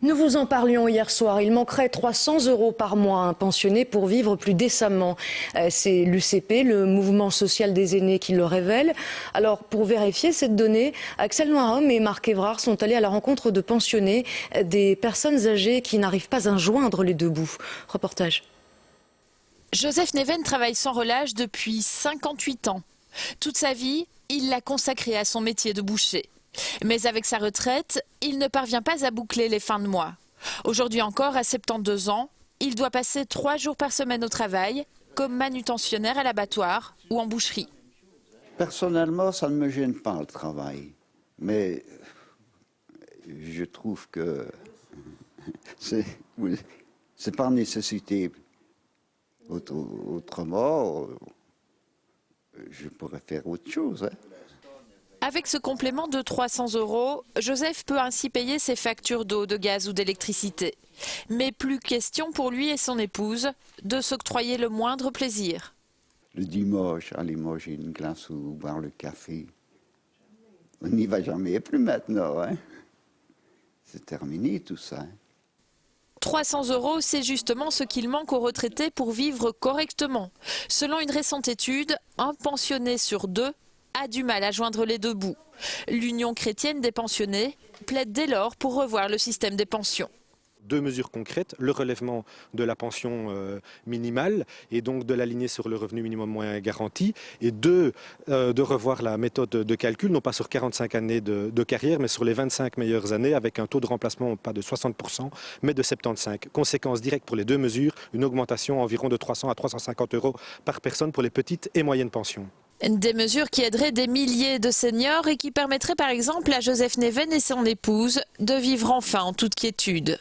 Nous vous en parlions hier soir. Il manquerait 300 € par mois à un pensionné pour vivre plus décemment. C'est l'UCP, le mouvement social des aînés, qui le révèle. Alors, pour vérifier cette donnée, Axel Noirom et Marc Évrard sont allés à la rencontre de pensionnés, des personnes âgées qui n'arrivent pas à joindre les deux bouts. Reportage. Joseph Neven travaille sans relâche depuis 58 ans. Toute sa vie, il l'a consacrée à son métier de boucher. Mais avec sa retraite, il ne parvient pas à boucler les fins de mois. Aujourd'hui encore, à 72 ans, il doit passer 3 jours par semaine au travail, comme manutentionnaire à l'abattoir ou en boucherie. Personnellement, ça ne me gêne pas le travail. Mais je trouve que c'est par nécessité. Autrement, je pourrais faire autre chose. Avec ce complément de 300 €, Joseph peut ainsi payer ses factures d'eau, de gaz ou d'électricité. Mais plus question pour lui et son épouse de s'octroyer le moindre plaisir. Le dimanche, aller manger une glace ou boire le café, on n'y va jamais plus maintenant. Hein? C'est terminé tout ça. 300 €, c'est justement ce qu'il manque aux retraités pour vivre correctement. Selon une récente étude, un pensionné sur 2 a du mal à joindre les deux bouts. L'Union chrétienne des pensionnés plaide dès lors pour revoir le système des pensions. 2 mesures concrètes, le relèvement de la pension minimale et donc de l'aligner sur le revenu minimum moyen garanti, et 2, de revoir la méthode de calcul, non pas sur 45 années de carrière, mais sur les 25 meilleures années avec un taux de remplacement pas de 60%, mais de 75%. Conséquence directe pour les 2 mesures, une augmentation environ de 300 à 350 € par personne pour les petites et moyennes pensions. Des mesures qui aideraient des milliers de seniors et qui permettraient par exemple à Joseph Neven et son épouse de vivre enfin en toute quiétude.